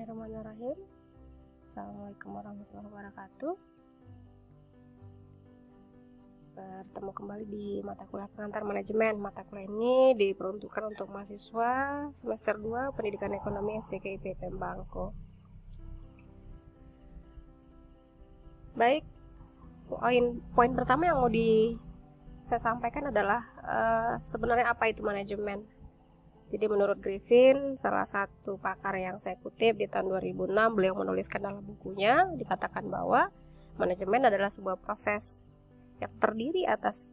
Bismillahirrahmanirrahim. Assalamualaikum warahmatullahi wabarakatuh. Bertemu kembali di mata kuliah pengantar manajemen. Mata kuliah ini diperuntukkan untuk mahasiswa semester 2 Pendidikan Ekonomi SDKIP Pembangko. Baik, poin pertama yang mau saya sampaikan adalah sebenarnya apa itu manajemen. Jadi menurut Griffin, salah satu pakar yang saya kutip di tahun 2006, beliau menuliskan dalam bukunya, dikatakan bahwa manajemen adalah sebuah proses yang terdiri atas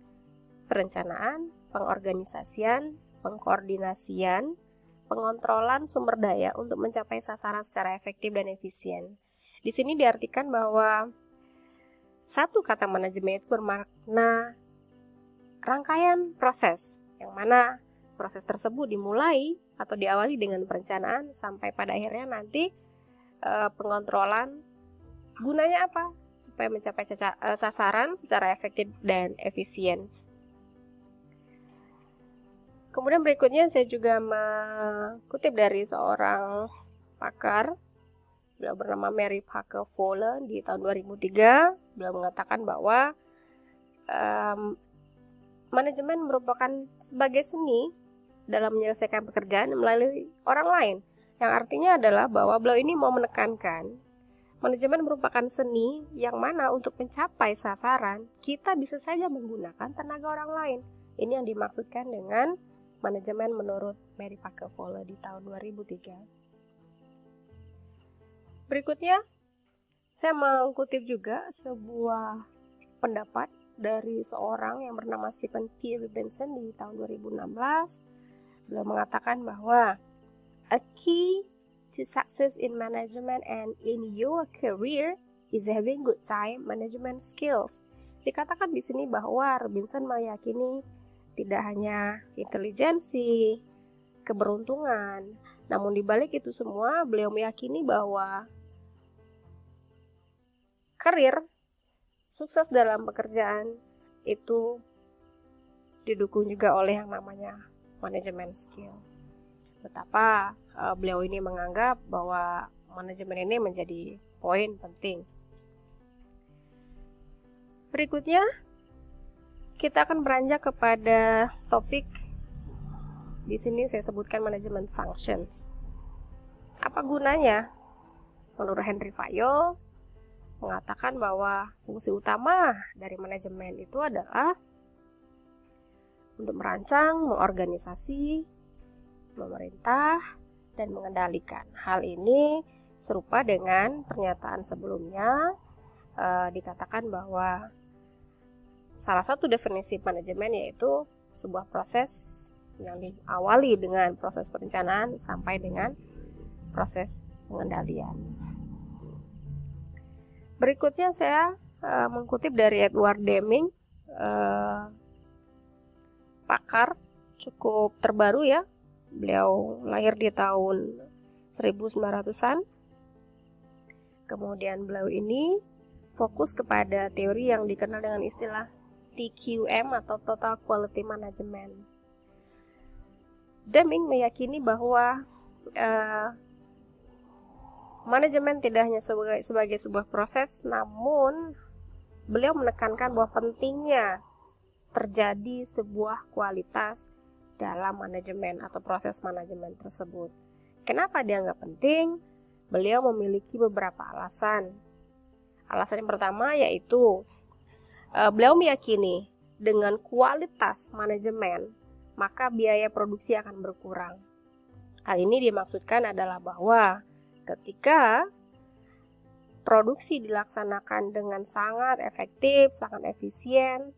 perencanaan, pengorganisasian, pengkoordinasian, pengontrolan sumber daya untuk mencapai sasaran secara efektif dan efisien. Di sini diartikan bahwa satu kata manajemen itu bermakna rangkaian proses, yang mana proses tersebut dimulai atau diawali dengan perencanaan sampai pada akhirnya nanti pengontrolan. Gunanya apa? Supaya mencapai sasaran secara efektif dan efisien. Kemudian berikutnya saya juga mengutip dari seorang pakar, beliau bernama Mary Parker Fowler di tahun 2003. Beliau mengatakan bahwa manajemen merupakan sebagai seni dalam menyelesaikan pekerjaan melalui orang lain, yang artinya adalah bahwa beliau ini mau menekankan manajemen merupakan seni yang mana untuk mencapai sasaran kita bisa saja menggunakan tenaga orang lain. Ini yang dimaksudkan dengan manajemen menurut Mary Parker Fowler di tahun 2003. Berikutnya saya mengutip juga sebuah pendapat dari seorang yang bernama Stephen T. Robinson di tahun 2016. Beliau mengatakan bahwa a key to success in management and in your career is having good time management skills. Dikatakan di sini bahwa Robinson meyakini tidak hanya intelijensi, keberuntungan, namun di balik itu semua beliau meyakini bahwa karir sukses dalam pekerjaan itu didukung juga oleh yang namanya manajemen skill. Betapa beliau ini menganggap bahwa manajemen ini menjadi poin penting. Berikutnya kita akan beranjak kepada topik. Di sini saya sebutkan manajemen functions. Apa gunanya? Menurut Henry Fayol mengatakan bahwa fungsi utama dari manajemen itu adalah untuk merancang, mengorganisasi, memerintah, dan mengendalikan. Hal ini serupa dengan pernyataan sebelumnya, dikatakan bahwa salah satu definisi manajemen yaitu sebuah proses yang diawali dengan proses perencanaan sampai dengan proses pengendalian. Berikutnya saya mengutip dari Edward Deming, pakar cukup terbaru ya. Beliau lahir di tahun 1900-an. Kemudian beliau ini fokus kepada teori yang dikenal dengan istilah TQM atau Total Quality Management. Deming meyakini bahwa manajemen tidak hanya sebagai sebuah proses, namun beliau menekankan bahwa pentingnya terjadi sebuah kualitas dalam manajemen atau proses manajemen tersebut. Kenapa dianggap penting? Beliau memiliki beberapa alasan. Alasan yang pertama yaitu beliau meyakini dengan kualitas manajemen maka biaya produksi akan berkurang. Hal ini dimaksudkan adalah bahwa ketika produksi dilaksanakan dengan sangat efektif, sangat efisien,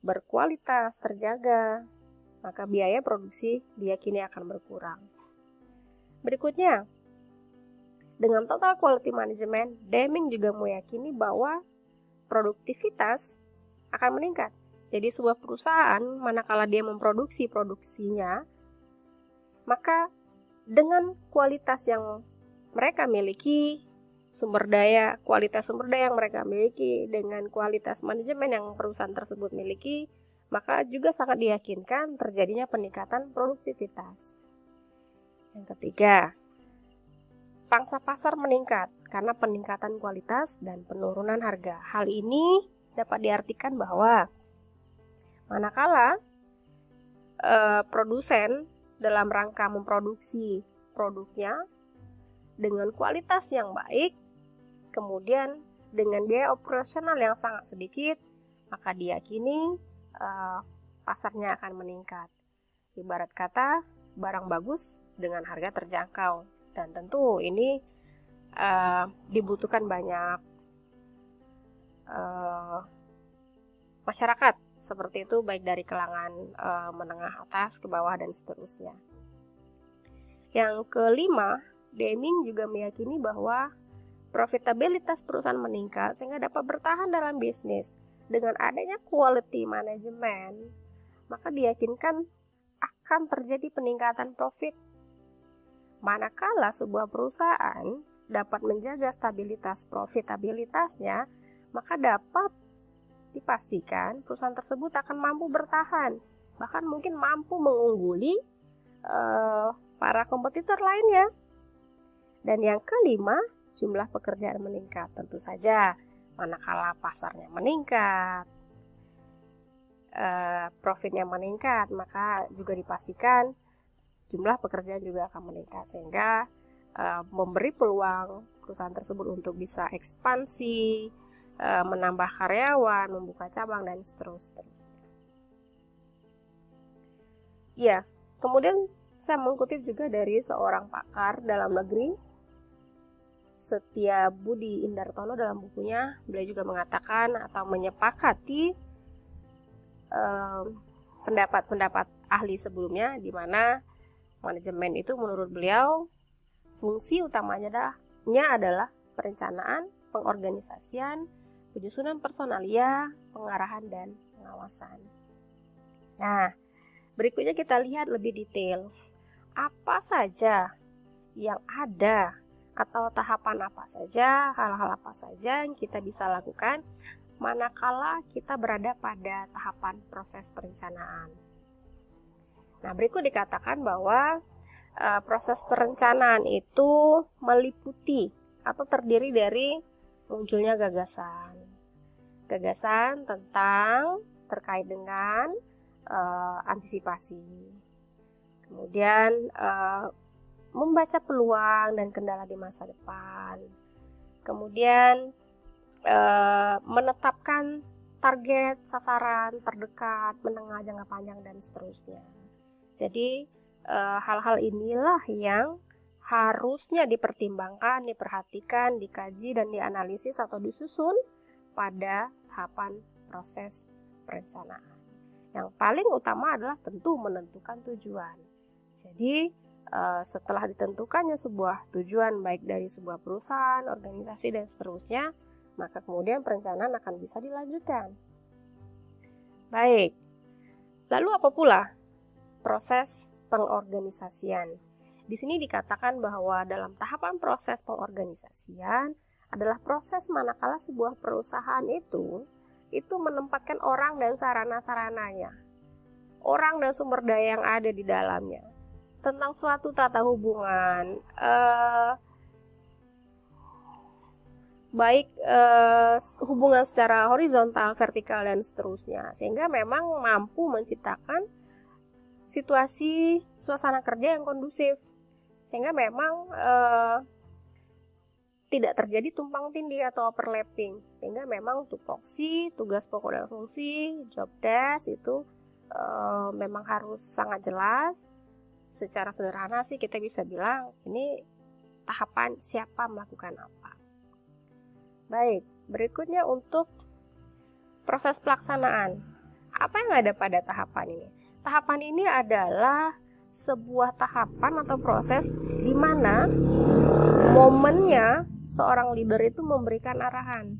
berkualitas, terjaga, maka biaya produksi diyakini akan berkurang. Berikutnya, dengan total quality management, Deming juga meyakini bahwa produktivitas akan meningkat. Jadi sebuah perusahaan, manakala dia memproduksi produksinya, maka dengan kualitas yang mereka miliki, kualitas sumber daya yang mereka miliki, dengan kualitas manajemen yang perusahaan tersebut miliki, maka juga sangat diyakinkan terjadinya peningkatan produktivitas. Yang ketiga, pangsa pasar meningkat karena peningkatan kualitas dan penurunan harga. Hal ini dapat diartikan bahwa manakala produsen dalam rangka memproduksi produknya dengan kualitas yang baik, kemudian dengan biaya operasional yang sangat sedikit, maka diyakini pasarnya akan meningkat. Ibarat kata, barang bagus dengan harga terjangkau. Dan tentu ini dibutuhkan banyak masyarakat seperti itu, baik dari kalangan menengah atas ke bawah dan seterusnya. Yang kelima, Deming juga meyakini bahwa profitabilitas perusahaan meningkat sehingga dapat bertahan dalam bisnis. Dengan adanya quality management, maka diyakinkan akan terjadi peningkatan profit. Manakala sebuah perusahaan dapat menjaga stabilitas profitabilitasnya, maka dapat dipastikan perusahaan tersebut akan mampu bertahan, bahkan mungkin mampu mengungguli para kompetitor lainnya. Dan yang kelima, jumlah pekerjaan meningkat. Tentu saja manakala pasarnya meningkat, profitnya meningkat, maka juga dipastikan jumlah pekerjaan juga akan meningkat, sehingga memberi peluang perusahaan tersebut untuk bisa ekspansi, menambah karyawan, membuka cabang, dan seterusnya. Ya, kemudian saya mengutip juga dari seorang pakar dalam negeri, Setiabudi Indartono, dalam bukunya. Beliau juga mengatakan atau menyepakati pendapat-pendapat ahli sebelumnya, di mana manajemen itu menurut beliau fungsi utamanya adalah perencanaan, pengorganisasian, penyusunan personalia, pengarahan, dan pengawasan. Nah, berikutnya kita lihat lebih detail apa saja yang ada, atau tahapan apa saja, hal-hal apa saja yang kita bisa lakukan manakala kita berada pada tahapan proses perencanaan. Nah, berikut dikatakan bahwa proses perencanaan itu meliputi atau terdiri dari munculnya gagasan tentang terkait dengan antisipasi, kemudian membaca peluang dan kendala di masa depan, kemudian menetapkan target sasaran terdekat, menengah, jangka panjang, dan seterusnya. Jadi hal-hal inilah yang harusnya dipertimbangkan, diperhatikan, dikaji, dan dianalisis atau disusun pada tahapan proses perencanaan. Yang paling utama adalah tentu menentukan tujuan. Jadi setelah ditentukannya sebuah tujuan, baik dari sebuah perusahaan, organisasi, dan seterusnya, maka kemudian perencanaan akan bisa dilanjutkan. Baik, lalu apa pula proses pengorganisasian? Di sini dikatakan bahwa dalam tahapan proses pengorganisasian adalah proses manakala sebuah perusahaan itu menempatkan orang dan sarana-sarananya, orang dan sumber daya yang ada di dalamnya, tentang suatu tata hubungan, baik hubungan secara horizontal, vertikal, dan seterusnya, sehingga memang mampu menciptakan situasi suasana kerja yang kondusif, sehingga memang tidak terjadi tumpang tindih atau overlapping, sehingga memang tupoksi, tugas pokok dan fungsi, job desk itu memang harus sangat jelas. Secara sederhana sih kita bisa bilang ini tahapan siapa melakukan apa. Baik, berikutnya untuk proses pelaksanaan. Apa yang ada pada tahapan ini? Tahapan ini adalah sebuah tahapan atau proses di mana momennya seorang leader itu memberikan arahan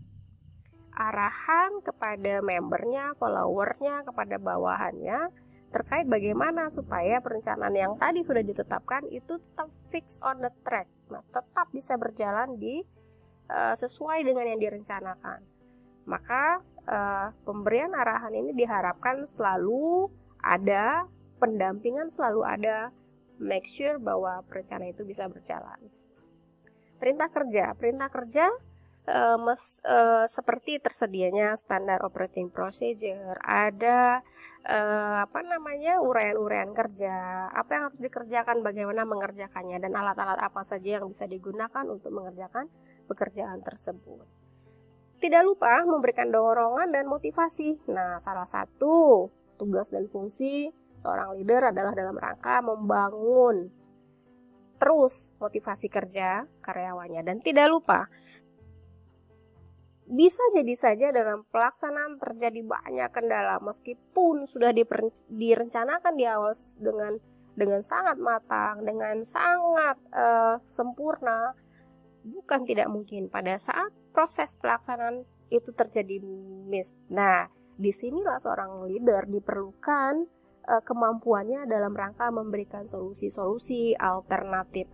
kepada membernya, followernya, kepada bawahannya, terkait bagaimana supaya perencanaan yang tadi sudah ditetapkan itu tetap fix on the track, tetap bisa berjalan sesuai dengan yang direncanakan. Maka pemberian arahan ini diharapkan selalu ada, pendampingan selalu ada, make sure bahwa perencanaan itu bisa berjalan. Perintah kerja seperti tersedianya standar operating procedure, ada uraian-uraian kerja, apa yang harus dikerjakan, bagaimana mengerjakannya, dan alat-alat apa saja yang bisa digunakan untuk mengerjakan pekerjaan tersebut. Tidak lupa memberikan dorongan dan motivasi. Nah, salah satu tugas dan fungsi seorang leader adalah dalam rangka membangun terus motivasi kerja karyawannya. Dan tidak lupa, bisa jadi saja dalam pelaksanaan terjadi banyak kendala meskipun sudah direncanakan di awal dengan sangat matang, dengan sangat sempurna. Bukan tidak mungkin pada saat proses pelaksanaan itu terjadi miss. Nah, disinilah seorang leader diperlukan kemampuannya dalam rangka memberikan solusi-solusi alternatif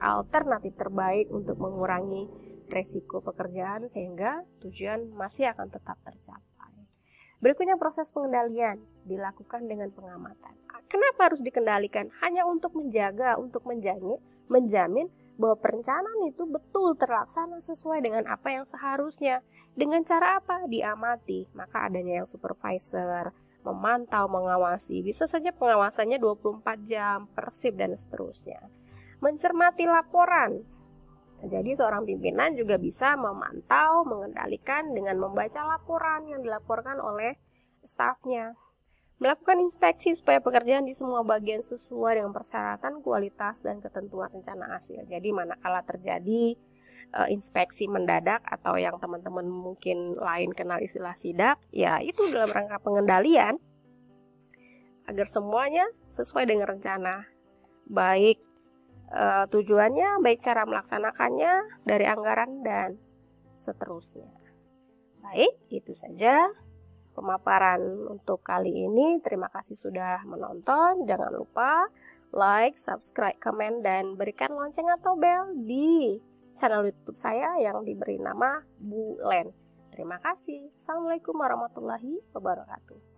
terbaik untuk mengurangi resiko pekerjaan sehingga tujuan masih akan tetap tercapai. Berikutnya proses pengendalian dilakukan dengan pengamatan. Kenapa harus dikendalikan? Hanya untuk menjaga, untuk menjamin bahwa perencanaan itu betul terlaksana sesuai dengan apa yang seharusnya. Dengan cara apa? Diamati. Maka adanya yang supervisor, memantau, mengawasi. Bisa saja pengawasannya 24 jam, per shift, dan seterusnya. Mencermati laporan. Jadi seorang pimpinan juga bisa memantau, mengendalikan dengan membaca laporan yang dilaporkan oleh stafnya. Melakukan inspeksi supaya pekerjaan di semua bagian sesuai dengan persyaratan, kualitas, dan ketentuan rencana hasil. Jadi manakala terjadi inspeksi mendadak atau yang teman-teman mungkin lain kenal istilah sidak, ya itu dalam rangka pengendalian agar semuanya sesuai dengan rencana. Baik tujuannya, baik cara melaksanakannya, dari anggaran, dan seterusnya. Baik, itu saja pemaparan untuk kali ini. Terima kasih sudah menonton. Jangan lupa like, subscribe, komen, dan berikan lonceng atau bel di channel YouTube saya yang diberi nama Bu Len. Terima kasih. Assalamualaikum warahmatullahi wabarakatuh.